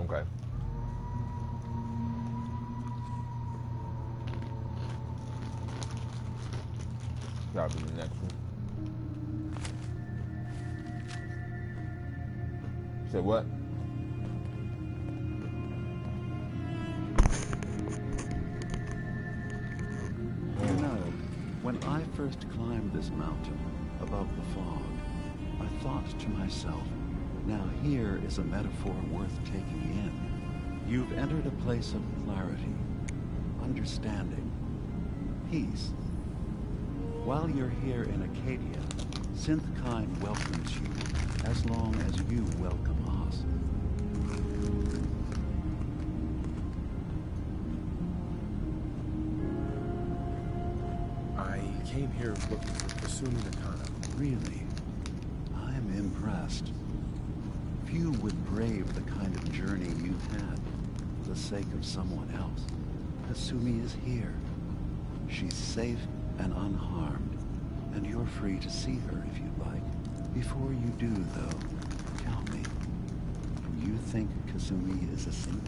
Okay. That'll be the next one. Say what? You know, when I first climbed this mountain above the fog, I thought to myself, now here is a metaphor worth taking in. You've entered a place of clarity, understanding, peace. While you're here in Acadia, Synthkind welcomes you as long as you welcome us. I came here looking for Kasumi Nakano. Really? I'm impressed. Few would brave the kind of journey you've had for the sake of someone else. Kasumi is here. She's safe and unharmed, and you're free to see her if you'd like. Before you do, though, tell me, do you think Kasumi is a synth?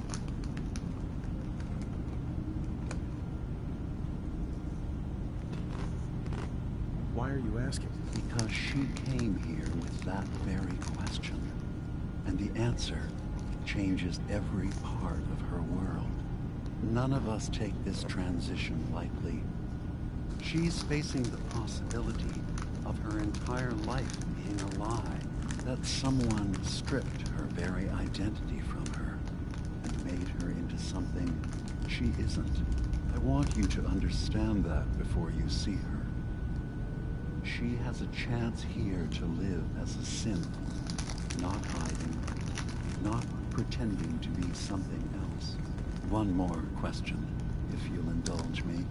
Why are you asking? Because she came here with that very question, and the answer changes every part of her world. None of us take this transition lightly. She's facing the possibility of her entire life being a lie, that someone stripped her very identity from her and made her into something she isn't. I want you to understand that before you see her. She has a chance here to live as a synth, not hiding, not pretending to be something else. One more question, if you'll indulge me.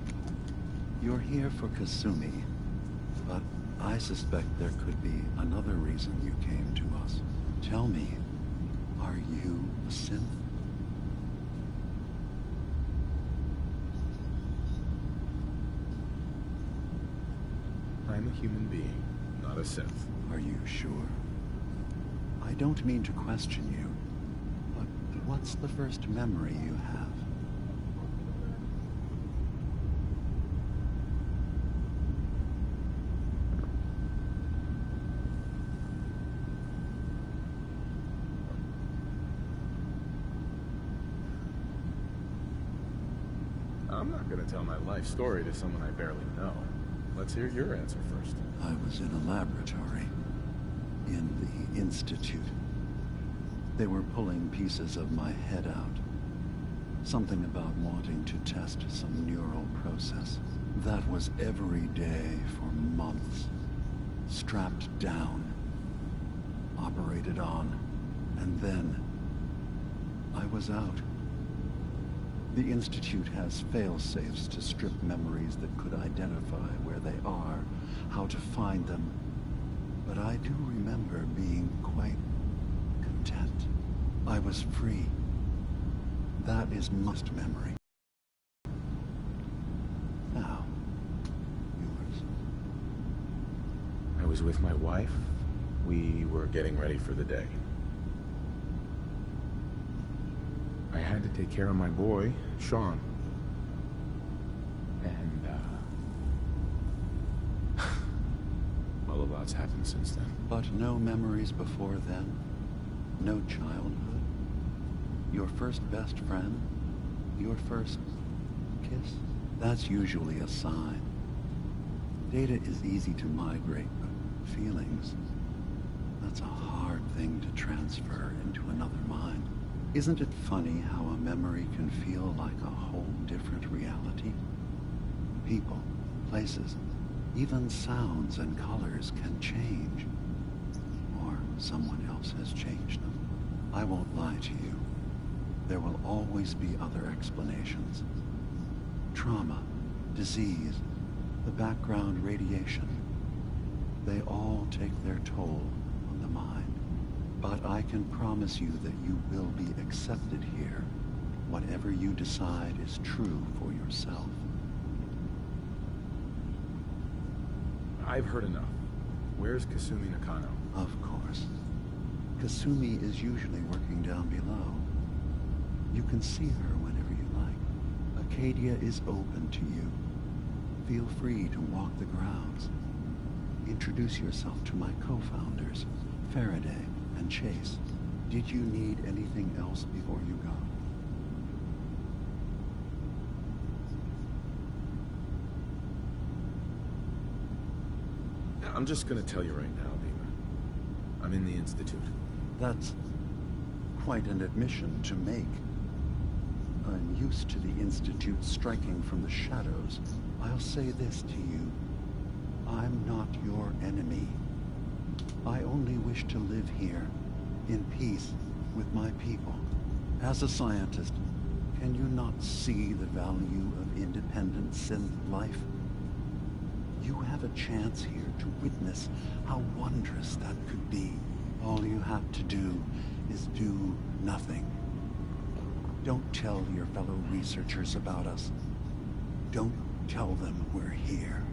You're here for Kasumi, but I suspect there could be another reason you came to us. Tell me, are you a synth? I'm a human being, not a synth. Are you sure? I don't mean to question you, but what's the first memory you have? I'm not gonna tell my life story to someone I barely know. Let's hear your answer first. I was in a laboratory, in the Institute. They were pulling pieces of my head out. Something about wanting to test some neural process. That was every day for months. Strapped down, operated on, and then I was out. The Institute has fail-safes to strip memories that could identify where they are, how to find them. But I do remember being quite content. I was free. That is most memory. Now, yours. I was with my wife. We were getting ready for the day. I had to take care of my boy, Sean. And, well, a lot's happened since then. But no memories before then? No childhood? Your first best friend? Your first kiss? That's usually a sign. Data is easy to migrate, but feelings, that's a hard thing to transfer into another mind. Isn't it funny how a memory can feel like a whole different reality? People, places, even sounds and colors can change. Or someone else has changed them. I won't lie to you. There will always be other explanations. Trauma, disease, the background radiation. They all take their toll on the mind. But I can promise you that you will be accepted here. Whatever you decide is true for yourself. I've heard enough. Where's Kasumi Nakano? Of course. Kasumi is usually working down below. can see her whenever you like. Acadia is open to you. Feel free to walk the grounds. Introduce yourself to my co-founders, Faraday and Chase. Did you need anything else before you go? I'm just gonna tell you right now, Dima. I'm in the Institute. That's quite an admission to make. I'm used to the Institute striking from the shadows. I'll say this to you. I'm not your enemy. I only wish to live here, in peace with my people. As a scientist, can you not see the value of independent synth life? You have a chance here to witness how wondrous that could be. All you have to do is do nothing. Don't tell your fellow researchers about us. Don't tell them we're here.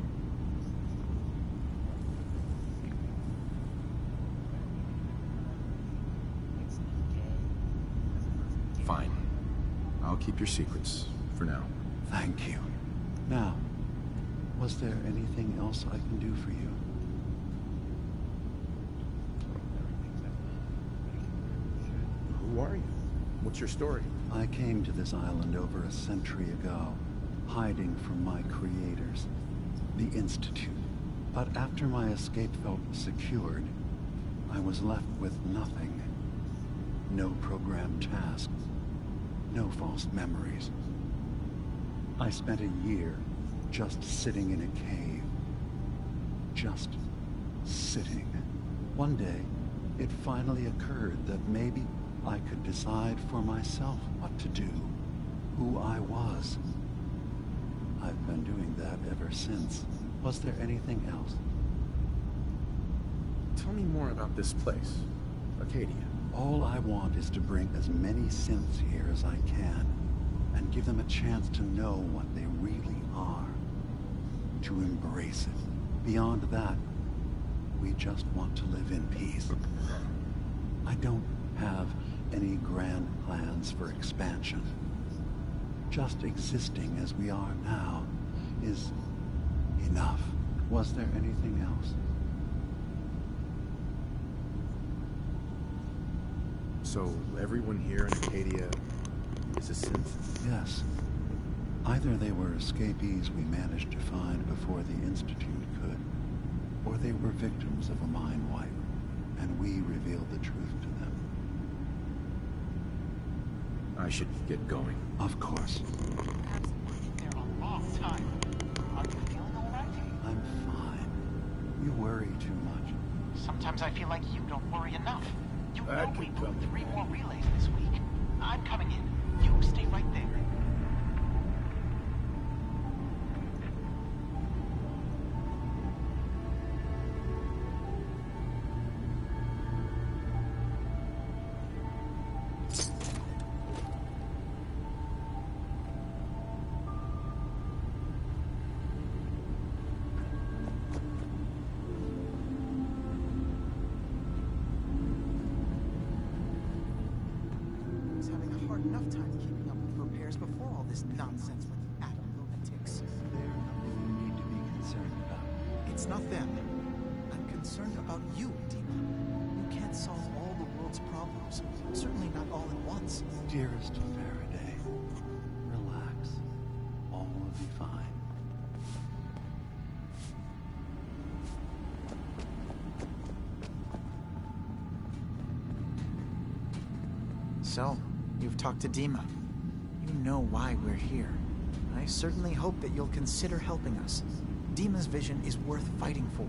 Fine. I'll keep your secrets, for now. Thank you. Now, was there anything else I can do for you? Who are you? What's your story? I came to this island over a century ago, hiding from my creators, the Institute. But after my escape felt secured, I was left with nothing. No programmed tasks, no false memories. I spent a year just sitting in a cave. Just sitting. One day, it finally occurred that maybe I could decide for myself what to do, who I was. I've been doing that ever since. Was there anything else? Tell me more about this place, Acadia. All I want is to bring as many synths here as I can, and give them a chance to know what they really are. To embrace it. Beyond that, we just want to live in peace. I don't have any grand plans for expansion. Just existing as we are now is enough. Was there anything else? So, everyone here in Acadia is a synth? Yes. Either they were escapees we managed to find before the Institute could, or they were victims of a mind wipe, and we revealed the truth to them. I should get going. Of course. I've been working there a long time. Are you feeling all right? I'm fine. You worry too much. Sometimes I feel like you don't worry enough. You That know we could come moved in 3 more relays this week. I'm coming in. You stay right there. Enough time keeping up with repairs before all this nonsense with the atom lunatics. There's nothing you need to be concerned about. It's not them. I'm concerned about you, Dima. You can't solve all the world's problems. Certainly not all at once. Dearest Faraday, relax. All will be fine. So, you've talked to Dima. You know why we're here. I certainly hope that you'll consider helping us. Dima's vision is worth fighting for.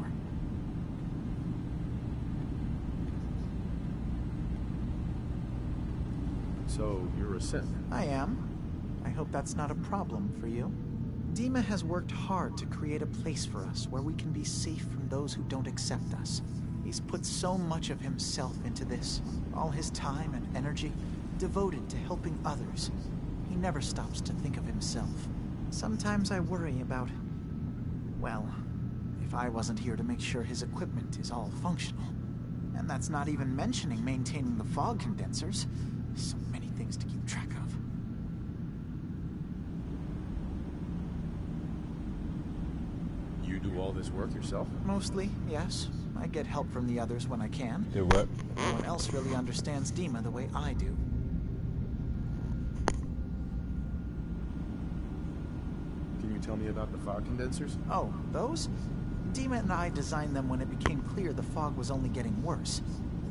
So, you're a synth? I am. I hope that's not a problem for you. Dima has worked hard to create a place for us where we can be safe from those who don't accept us. He's put so much of himself into this, all his time and energy devoted to helping others. He never stops to think of himself. Sometimes I worry about, well, if I wasn't here to make sure his equipment is all functional. And that's not even mentioning maintaining the fog condensers. So many things to keep track of. you do all this work yourself? Mostly, yes. I get help from the others when I can. Do what? No one else really understands Dima the way I do. Can you tell me about the fog condensers? Oh, those? Dima and I designed them when it became clear the fog was only getting worse.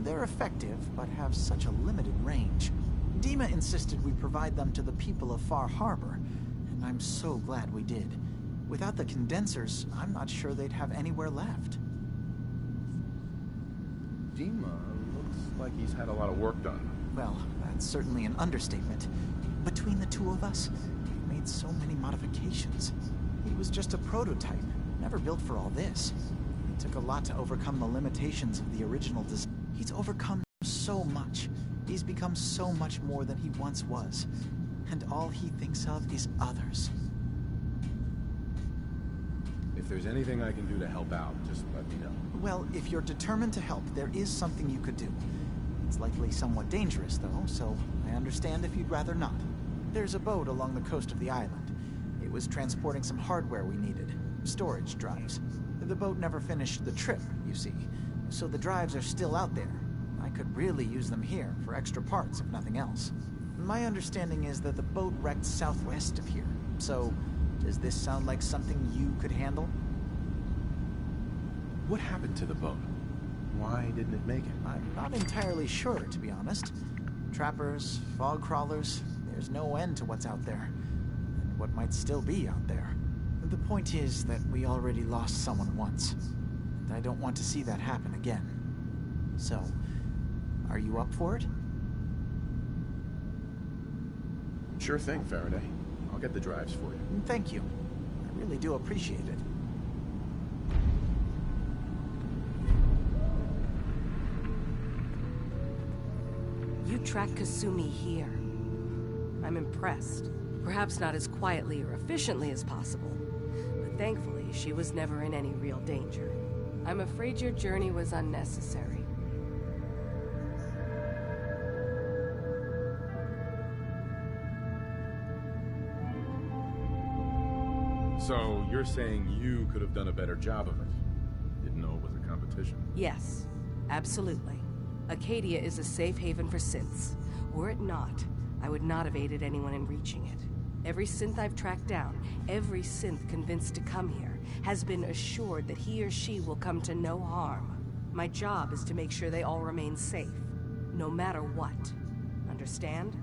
They're effective, but have such a limited range. Dima insisted we provide them to the people of Far Harbor, and I'm so glad we did. Without the condensers, I'm not sure they'd have anywhere left. Dima looks like he's had a lot of work done. Well, that's certainly an understatement. Between the two of us, we made so many modifications. He was just a prototype, never built for all this. It took a lot to overcome the limitations of the original design. He's overcome so much. He's become so much more than he once was. And all he thinks of is others. If there's anything I can do to help out, just let me know. Well, if you're determined to help, there is something you could do. It's likely somewhat dangerous, though, so I understand if you'd rather not. There's a boat along the coast of the island. It was transporting some hardware we needed. Storage drives. The boat never finished the trip, you see, so the drives are still out there. I could really use them here for extra parts, if nothing else. My understanding is that the boat wrecked southwest of here, so does this sound like something you could handle? What happened to the boat? Why didn't it make it? I'm not entirely sure, to be honest. Trappers, fog crawlers, there's no end to what's out there. And what might still be out there. The point is that we already lost someone once. And I don't want to see that happen again. So, are you up for it? Sure thing, Faraday. I'll get the drives for you. Thank you. I really do appreciate it. You tracked Kasumi here. I'm impressed. Perhaps not as quietly or efficiently as possible, but thankfully she was never in any real danger. I'm afraid your journey was unnecessary. So, you're saying you could have done a better job of it? Didn't know it was a competition? Yes, absolutely. Acadia is a safe haven for synths. Were it not, I would not have aided anyone in reaching it. Every synth I've tracked down, every synth convinced to come here, has been assured that he or she will come to no harm. My job is to make sure they all remain safe, no matter what. Understand?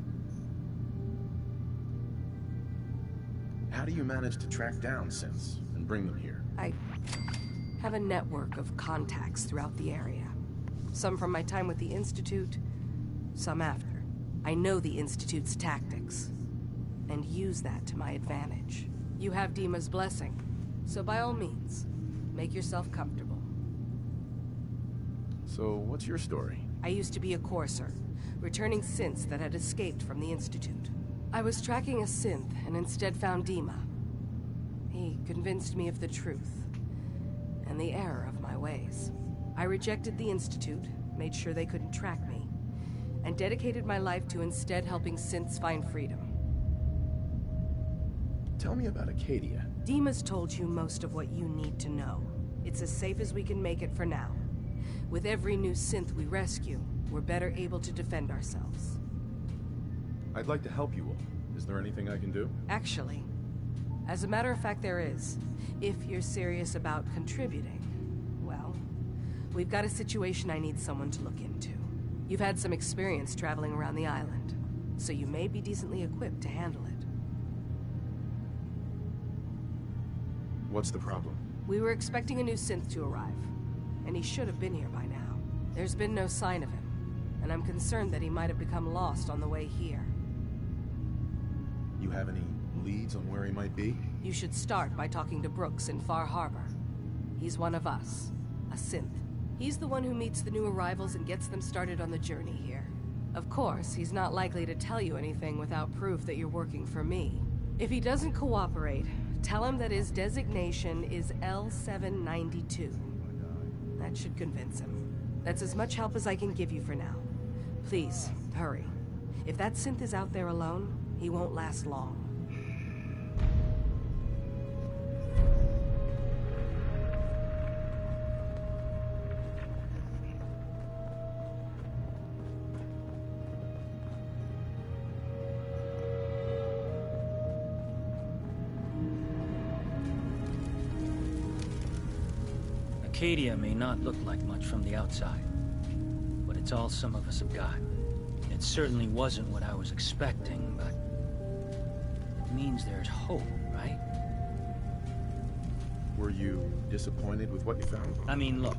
How do you manage to track down synths and bring them here? I have a network of contacts throughout the area. Some from my time with the Institute, some after. I know the Institute's tactics, and use that to my advantage. You have Dima's blessing, so by all means, make yourself comfortable. So, what's your story? I used to be a courser, returning synths that had escaped from the Institute. I was tracking a synth and instead found Dima. He convinced me of the truth, and the error of my ways. I rejected the Institute, made sure they couldn't track me, and dedicated my life to instead helping synths find freedom. Tell me about Acadia. Dima's told you most of what you need to know. It's as safe as we can make it for now. With every new synth we rescue, we're better able to defend ourselves. I'd like to help you all. Is there anything I can do? Actually, as a matter of fact, there is. If you're serious about contributing, well, we've got a situation I need someone to look into. You've had some experience traveling around the island, so you may be decently equipped to handle it. What's the problem? We were expecting a new synth to arrive, and he should have been here by now. There's been no sign of him, and I'm concerned that he might have become lost on the way here. You have any leads on where he might be? You should start by talking to Brooks in Far Harbor. He's one of us, a synth. He's the one who meets the new arrivals and gets them started on the journey here. Of course, he's not likely to tell you anything without proof that you're working for me. If he doesn't cooperate, tell him that his designation is L792. That should convince him. That's as much help as I can give you for now. Please, hurry. If that synth is out there alone, he won't last long. Arcadia may not look like much from the outside, but it's all some of us have got. It certainly wasn't what I was expecting, but it means there's hope, right? Were you disappointed with what you found? I mean, look,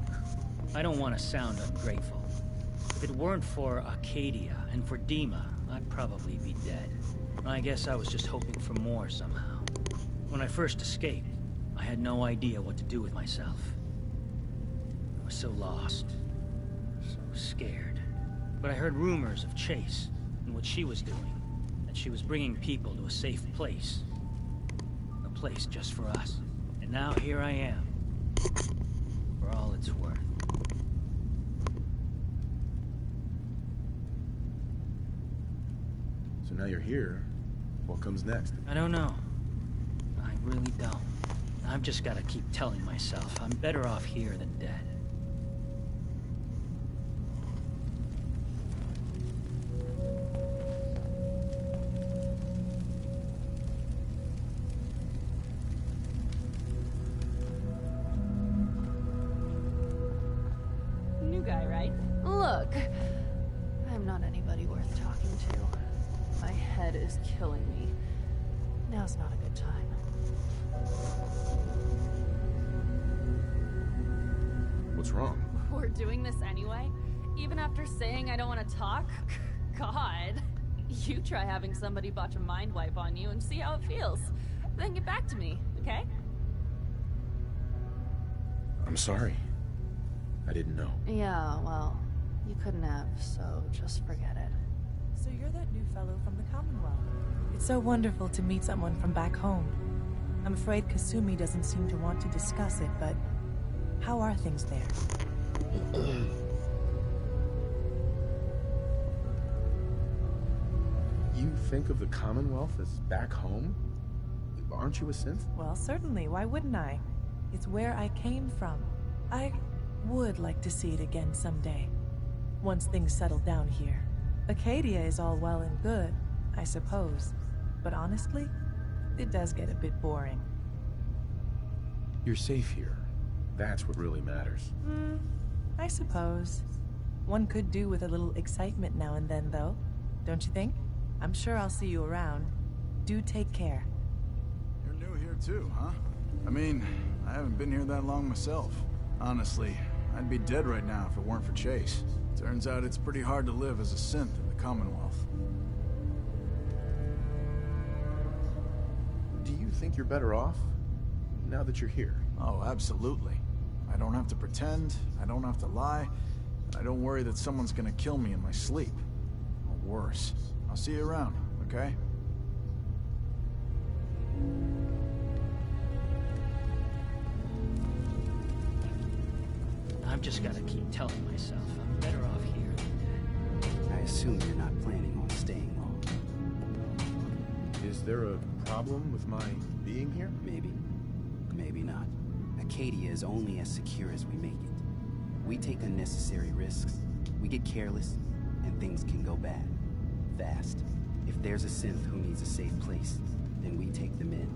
I don't want to sound ungrateful. If it weren't for Arcadia and for Dima, I'd probably be dead. I guess I was just hoping for more somehow. When I first escaped, I had no idea what to do with myself. I was so lost, so scared. But I heard rumors of Chase and what she was doing, that she was bringing people to a safe place. A place just for us. And now here I am, for all it's worth. So now you're here. What comes next? I don't know. I really don't. I've just got to keep telling myself I'm better off here than dead. New guy, right? Look, I'm not anybody worth talking to. My head is killing me. Now's not a good time. What's wrong? We're doing this anyway? Even after saying I don't want to talk? God. You try having somebody botch a mind wipe on you and see how it feels. Then get back to me, okay? I'm sorry. I didn't know. Yeah, well, you couldn't have, so just forget it. So you're that new fellow from the Commonwealth. It's so wonderful to meet someone from back home. I'm afraid Kasumi doesn't seem to want to discuss it, but how are things there? You think of the Commonwealth as back home? Aren't you a synth? Well, certainly. Why wouldn't I? It's where I came from. I would like to see it again someday. Once things settle down here. Acadia is all well and good, I suppose. But honestly, it does get a bit boring. You're safe here. That's what really matters. I suppose. One could do with a little excitement now and then, though. Don't you think? I'm sure I'll see you around. Do take care. You're new here too, huh? I mean, I haven't been here that long myself. Honestly, I'd be dead right now if it weren't for Chase. Turns out it's pretty hard to live as a synth in the Commonwealth. Do you think you're better off now that you're here? Oh, absolutely. I don't have to pretend, I don't have to lie, I don't worry that someone's gonna kill me in my sleep. Or worse. I'll see you around, okay? I've just got to keep telling myself I'm better off here than dead. I assume you're not planning on staying long. Is there a problem with my being here? Maybe. Maybe not. Acadia is only as secure as we make it. We take unnecessary risks, we get careless, and things can go bad. Fast. If there's a synth who needs a safe place, then we take them in.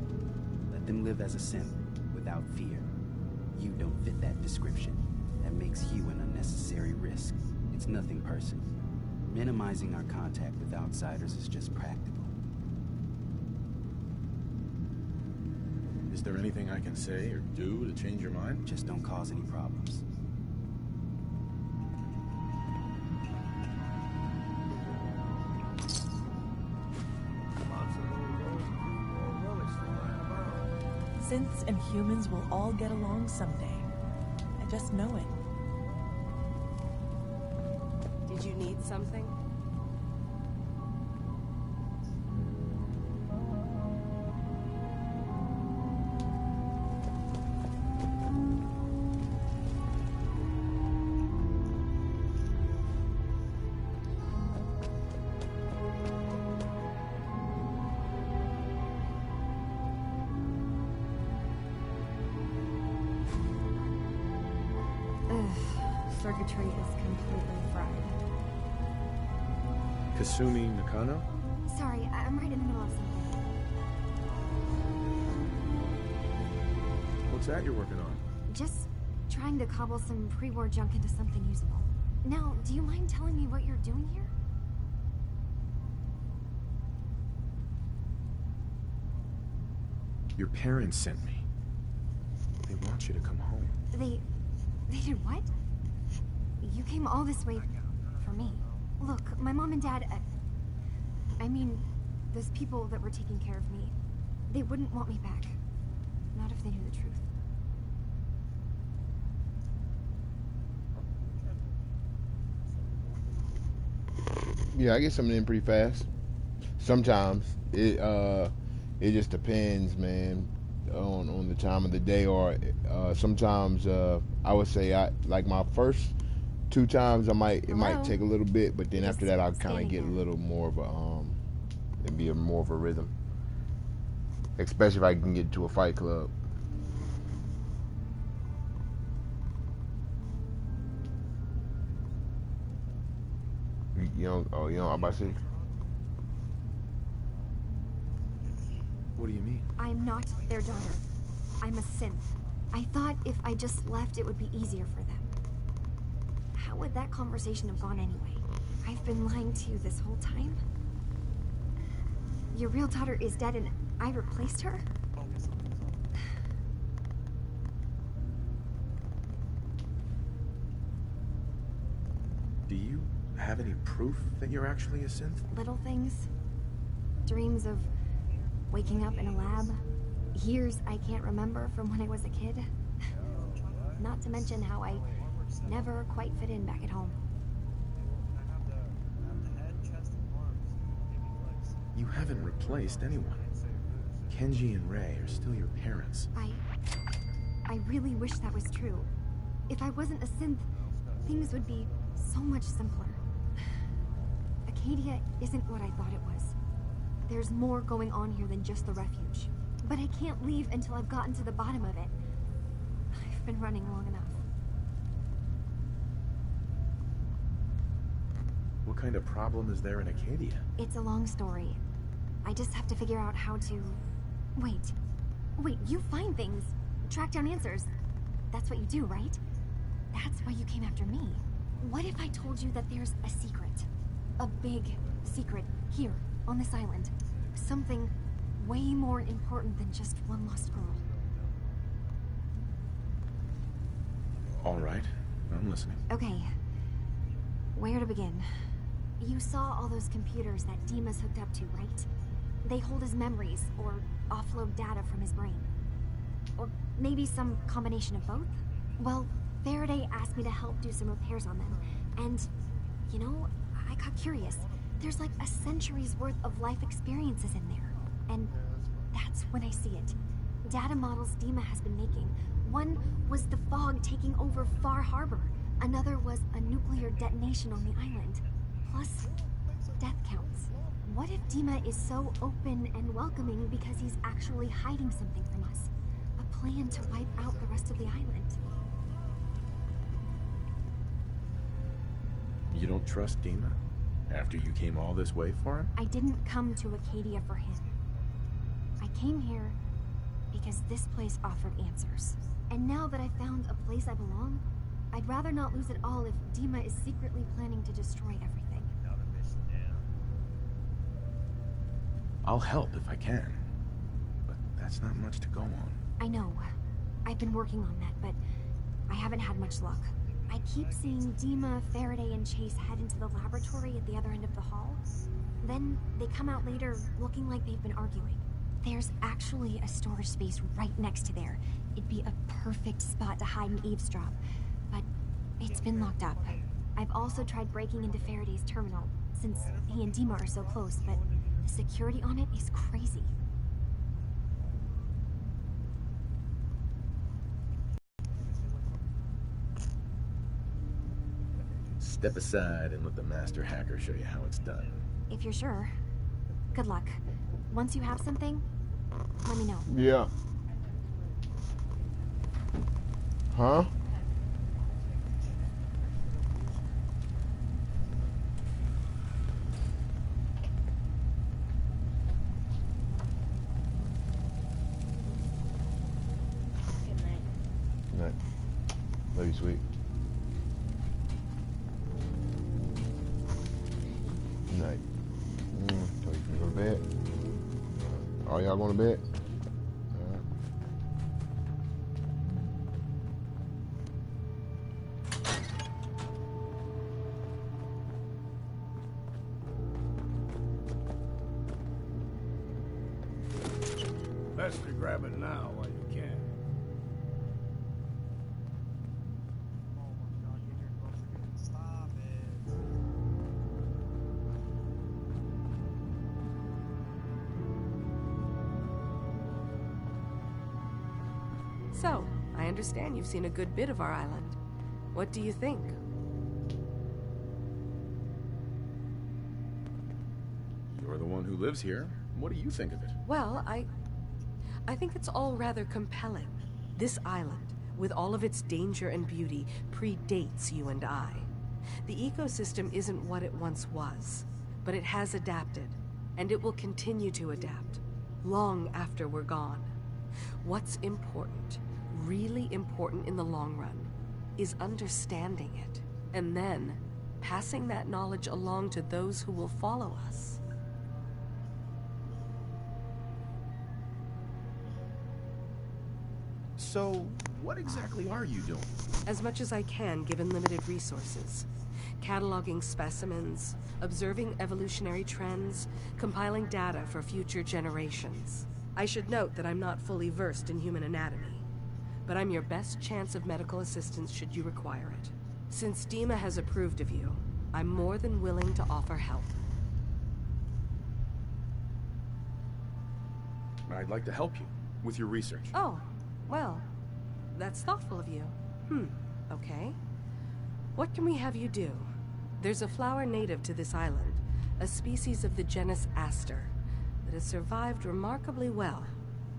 Let them live as a synth, without fear. You don't fit that description. That makes you an unnecessary risk. It's nothing personal. Minimizing our contact with outsiders is just practical. Is there anything I can say or do to change your mind? Just don't cause any problems. Synths and humans will all get along someday. I just know it. Did you need something? Circuitry is completely fried. Kasumi Nakano? Sorry, I'm right in the middle of something. What's that you're working on? Just trying to cobble some pre-war junk into something usable. Now, do you mind telling me what you're doing here? Your parents sent me. They want you to come home. They did what? You came all this way for me. Look, my mom and dad, I mean, those people that were taking care of me, they wouldn't want me back. Not if they knew the truth. Yeah, I get something in pretty fast. Sometimes it just depends, man, on the time of the day, or sometimes I would say like my first 2 times it might take a little bit, but then after that I kind of get a little more of a it'd be more of a rhythm, especially if I can get to a fight club. I'm about to say. What do you mean? I'm not their daughter. I'm a synth. I thought if I just left, it would be easier for them. How would that conversation have gone anyway? I've been lying to you this whole time? Your real daughter is dead and I replaced her? Do you have any proof that you're actually a synth? Little things. Dreams of waking up in a lab. Years I can't remember from when I was a kid. Not to mention how I never quite fit in back at home. You haven't replaced anyone. Kenji and Ray are still your parents. I really wish that was true. If I wasn't a synth, things would be so much simpler. Acadia isn't what I thought it was. There's more going on here than just the refuge. But I can't leave until I've gotten to the bottom of it. I've been running long enough. What kind of problem is there in Acadia? It's a long story. I just have to figure out how to... Wait, you find things. Track down answers. That's what you do, right? That's why you came after me. What if I told you that there's a secret? A big secret here, on this island. Something way more important than just one lost girl. All right, I'm listening. Okay. Where to begin? You saw all those computers that Dima's hooked up to, right? They hold his memories, or offload data from his brain. Or maybe some combination of both? Well, Faraday asked me to help do some repairs on them, and, you know, I got curious. There's like a century's worth of life experiences in there, and that's when I see it. Data models Dima has been making. One was the fog taking over Far Harbor. Another was a nuclear detonation on the island. Plus, death counts. What if Dima is so open and welcoming because he's actually hiding something from us? A plan to wipe out the rest of the island. You don't trust Dima? After you came all this way for him? I didn't come to Acadia for him. I came here because this place offered answers. And now that I found a place I belong, I'd rather not lose it all if Dima is secretly planning to destroy everything. I'll help if I can. But that's not much to go on. I know. I've been working on that, but I haven't had much luck. I keep seeing Dima, Faraday, and Chase head into the laboratory at the other end of the hall. Then they come out later looking like they've been arguing. There's actually a storage space right next to there. It'd be a perfect spot to hide and eavesdrop, but it's been locked up. I've also tried breaking into Faraday's terminal, since he and Dima are so close, but the security on it is crazy. Step aside and let the master hacker show you how it's done. If you're sure. Good luck. Once you have something, let me know. Yeah. Huh? Good night. Love you, sweet. Good night. So you can go to bed. All y'all going to bed? Best to grab it now while you can. So, I understand you've seen a good bit of our island. What do you think? You're the one who lives here. What do you think of it? Well, I think it's all rather compelling. This island, with all of its danger and beauty, predates you and I. The ecosystem isn't what it once was, but it has adapted, and it will continue to adapt, long after we're gone. What's important, really important in the long run, is understanding it, and then passing that knowledge along to those who will follow us. So, what exactly are you doing? As much as I can, given limited resources. Cataloging specimens, observing evolutionary trends, compiling data for future generations. I should note that I'm not fully versed in human anatomy, but I'm your best chance of medical assistance should you require it. Since Dima has approved of you, I'm more than willing to offer help. I'd like to help you with your research. Oh, well, that's thoughtful of you. Okay. What can we have you do? There's a flower native to this island, a species of the genus Aster, that has survived remarkably well.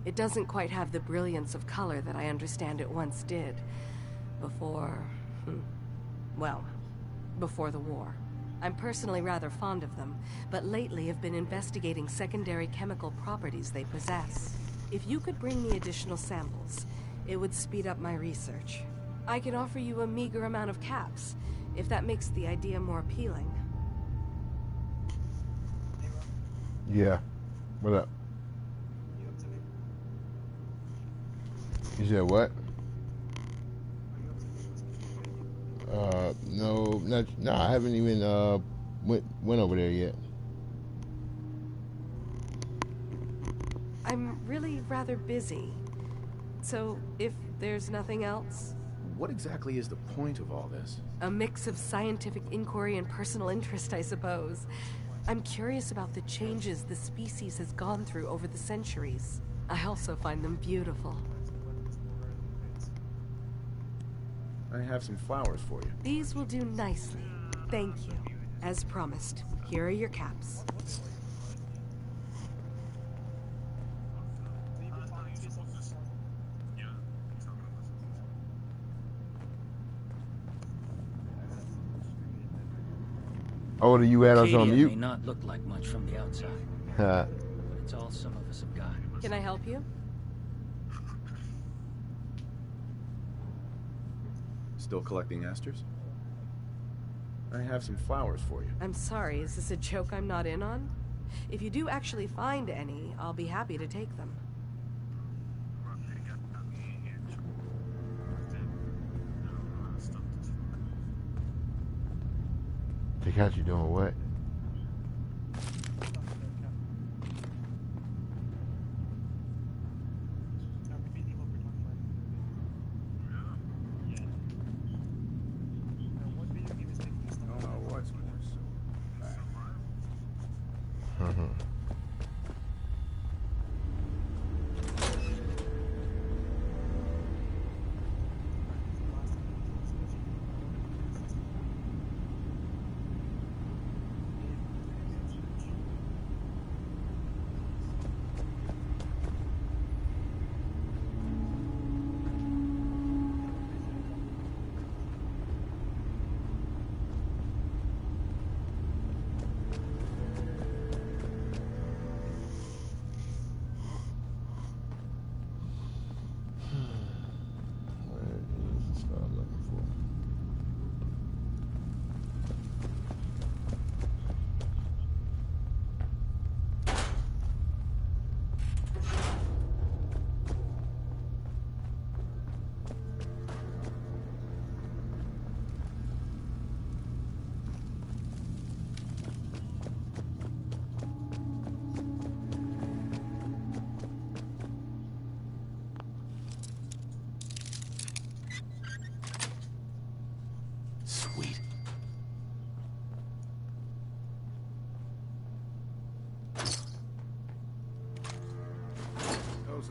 It doesn't quite have the brilliance of color that I understand it once did. Before the war. I'm personally rather fond of them, but lately have been investigating secondary chemical properties they possess. If you could bring me additional samples, it would speed up my research. I can offer you a meager amount of caps, if that makes the idea more appealing. Yeah. What up? You said what? No, I haven't even went over there yet. I'm really rather busy. So, if there's nothing else... What exactly is the point of all this? A mix of scientific inquiry and personal interest, I suppose. I'm curious about the changes the species has gone through over the centuries. I also find them beautiful. I have some flowers for you. These will do nicely. Thank you. As promised, here are your caps. Oh, do you add us on Arcadia mute? may not look like much from the outside, Huh. but it's all some of us have got. Can I help you? Still collecting asters? I have some flowers for you. I'm sorry, is this a joke I'm not in on? If you do actually find any, I'll be happy to take them. They got you doing what?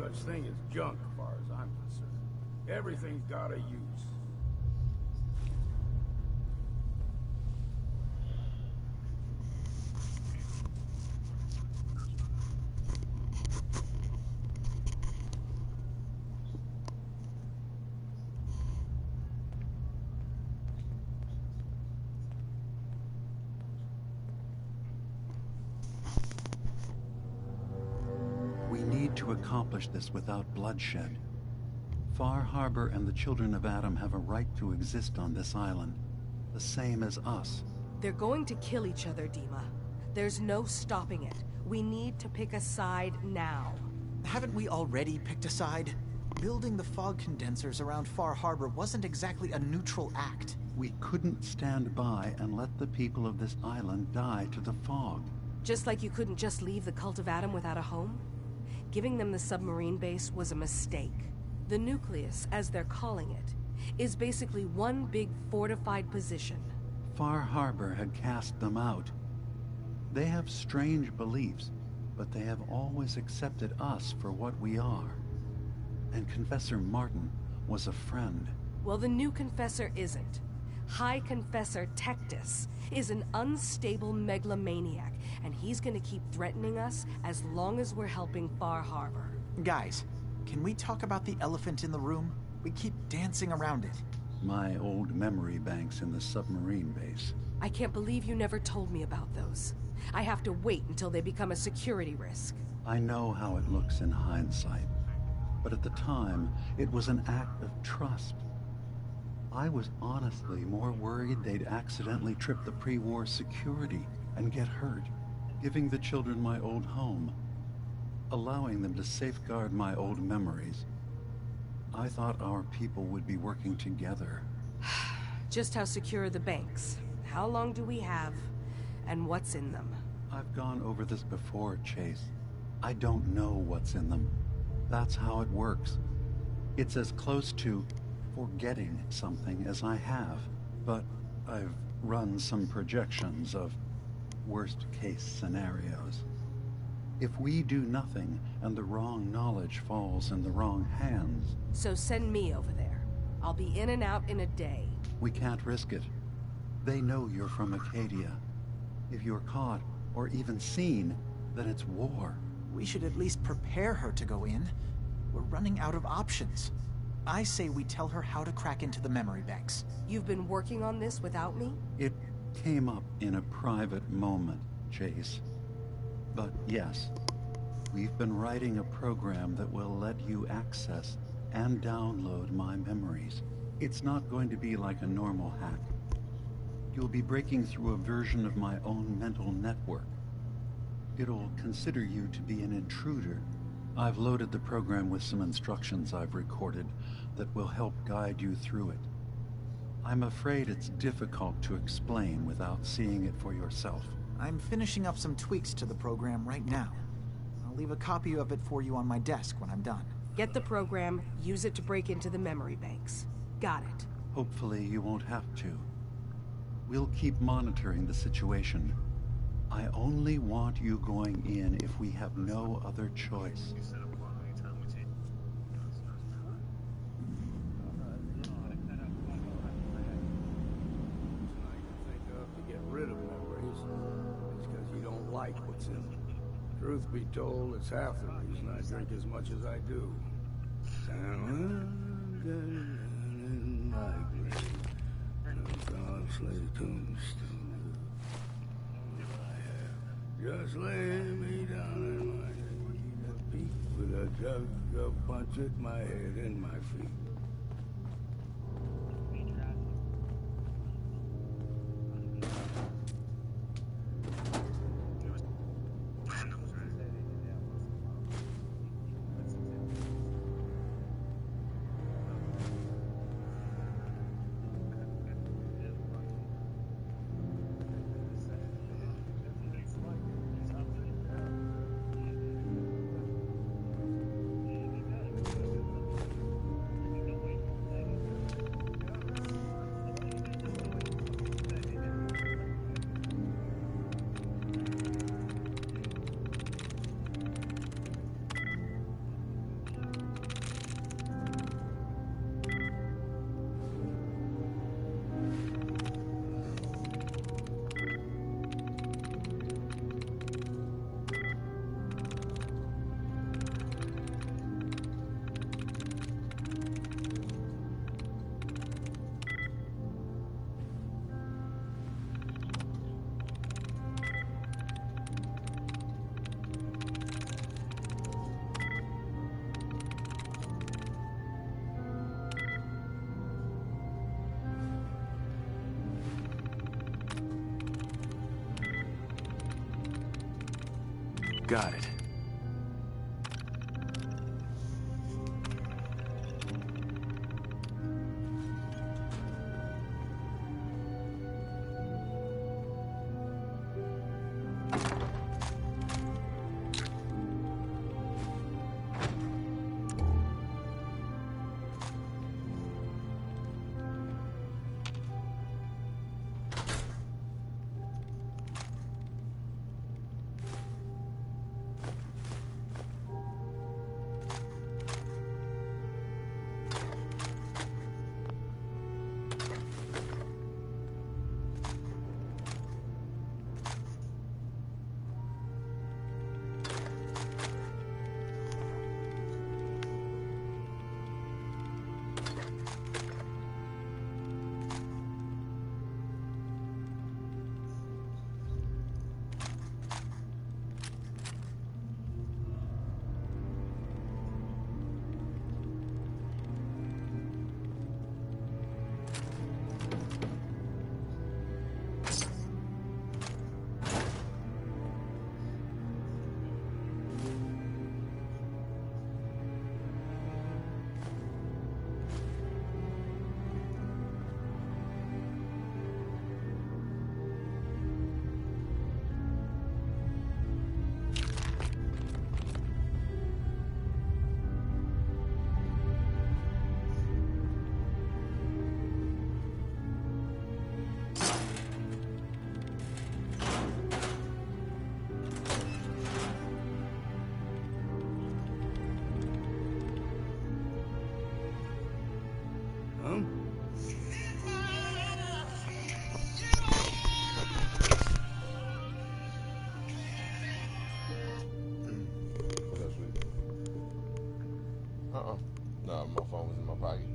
such thing as junk as far as I'm concerned. Everything's got a use. We need to accomplish this without bloodshed. Far Harbor and the children of Adam have a right to exist on this island, the same as us. They're going to kill each other, Dima. There's no stopping it. We need to pick a side now. Haven't we already picked a side? Building the fog condensers around Far Harbor wasn't exactly a neutral act. We couldn't stand by and let the people of this island die to the fog. Just like you couldn't just leave the Cult of Adam without a home? Giving them the submarine base was a mistake. The nucleus, as they're calling it, is basically one big fortified position. Far Harbor had cast them out. They have strange beliefs, but they have always accepted us for what we are. And Confessor Martin was a friend. Well, the new Confessor isn't. High Confessor Tectus is an unstable megalomaniac, and he's gonna keep threatening us as long as we're helping Far Harbor. Guys, can we talk about the elephant in the room? We keep dancing around it. My old memory banks in the submarine base. I can't believe you never told me about those. I have to wait until they become a security risk. I know how it looks in hindsight, but at the time, it was an act of trust. I was honestly more worried they'd accidentally trip the pre-war security and get hurt, giving the children my old home, allowing them to safeguard my old memories. I thought our people would be working together. Just how secure are the banks? How long do we have? And what's in them? I've gone over this before, Chase. I don't know what's in them. That's how it works. It's as close to forgetting something as I have, but I've run some projections of worst-case scenarios. If we do nothing and the wrong knowledge falls in the wrong hands... So send me over there. I'll be in and out in a day. We can't risk it. They know you're from Acadia. If you're caught, or even seen, then it's war. We should at least prepare her to go in. We're running out of options. I say we tell her how to crack into the memory banks. You've been working on this without me? It came up in a private moment, Chase. But yes, we've been writing a program that will let you access and download my memories. It's not going to be like a normal hack. You'll be breaking through a version of my own mental network. It'll consider you to be an intruder. I've loaded the program with some instructions I've recorded that will help guide you through it. I'm afraid it's difficult to explain without seeing it for yourself. I'm finishing up some tweaks to the program right now. I'll leave a copy of it for you on my desk when I'm done. Get the program, use it to break into the memory banks. Got it. Hopefully you won't have to. We'll keep monitoring the situation. I only want you going in if we have no other choice. Like what's in them. Truth be told, it's half the reason I drink as much as I do. Just lay me down in my feet with a jug of punch at my head and my feet. Got it. What's up, sweet? No, my phone was in my pocket.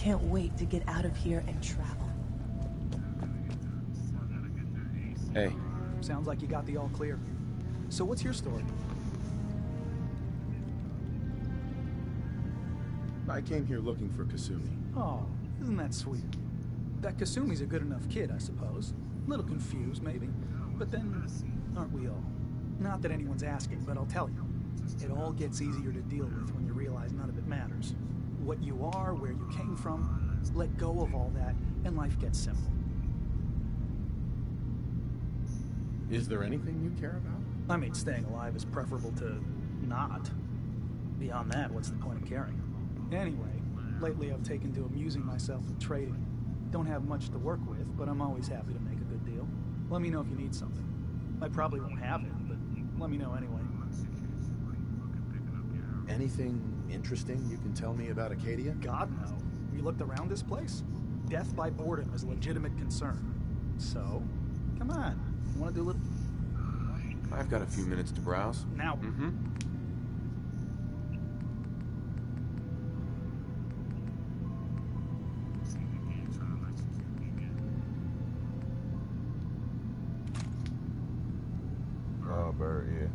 can't wait to get out of here and travel. Hey. Sounds like you got the all clear. So what's your story? I came here looking for Kasumi. Oh, isn't that sweet? That Kasumi's a good enough kid, I suppose. A little confused, maybe. But then, aren't we all? Not that anyone's asking, but I'll tell you. It all gets easier to deal with when you realize none of it matters. What you are, where you came from, let go of all that, and life gets simple. Is there anything you care about? I mean, staying alive is preferable to not. Beyond that, what's the point of caring? Anyway, lately I've taken to amusing myself with trading. Don't have much to work with, but I'm always happy to make a good deal. Let me know if you need something. I probably won't have it, but let me know anyway. Anything interesting you can tell me about Acadia? God, no. You looked around this place? Death by boredom is a legitimate concern. So, come on. You want to do a little... I've got a few minutes to browse. Now. Mm-hmm. Oh, bird, yeah.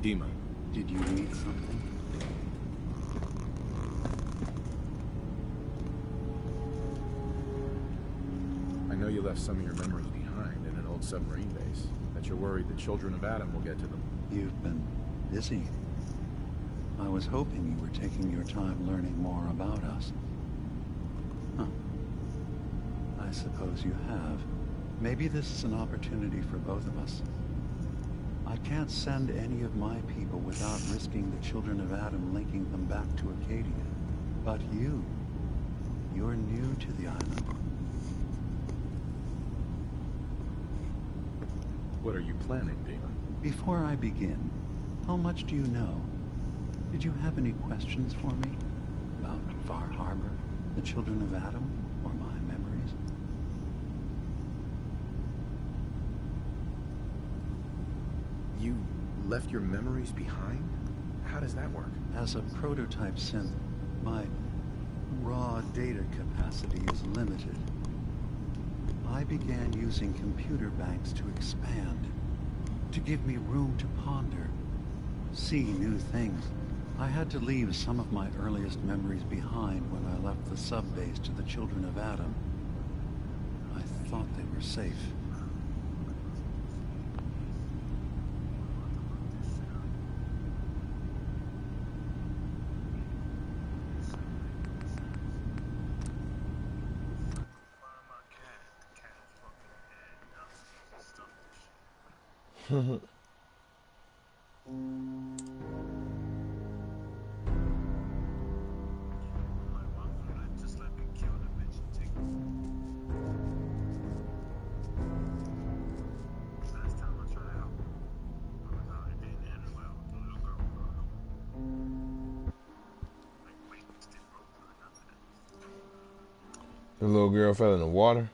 Dima. Did you need something? I know you left some of your memories behind in an old submarine base. That you're worried the children of Adam will get to them. You've been busy. I was hoping you were taking your time learning more about us. Huh. I suppose you have. Maybe this is an opportunity for both of us. I can't send any of my people without risking the children of Adam linking them back to Acadia. But you're new to the island. What are you planning, Dima? Before I begin, how much do you know? Did you have any questions for me? About Far Harbor, the children of Adam, or my memories? You left your memories behind? How does that work? As a prototype synth, my raw data capacity is limited. I began using computer banks to expand, to give me room to ponder, see new things. I had to leave some of my earliest memories behind when I left the sub-base to the children of Adam. I thought they were safe. The little girl fell in the water.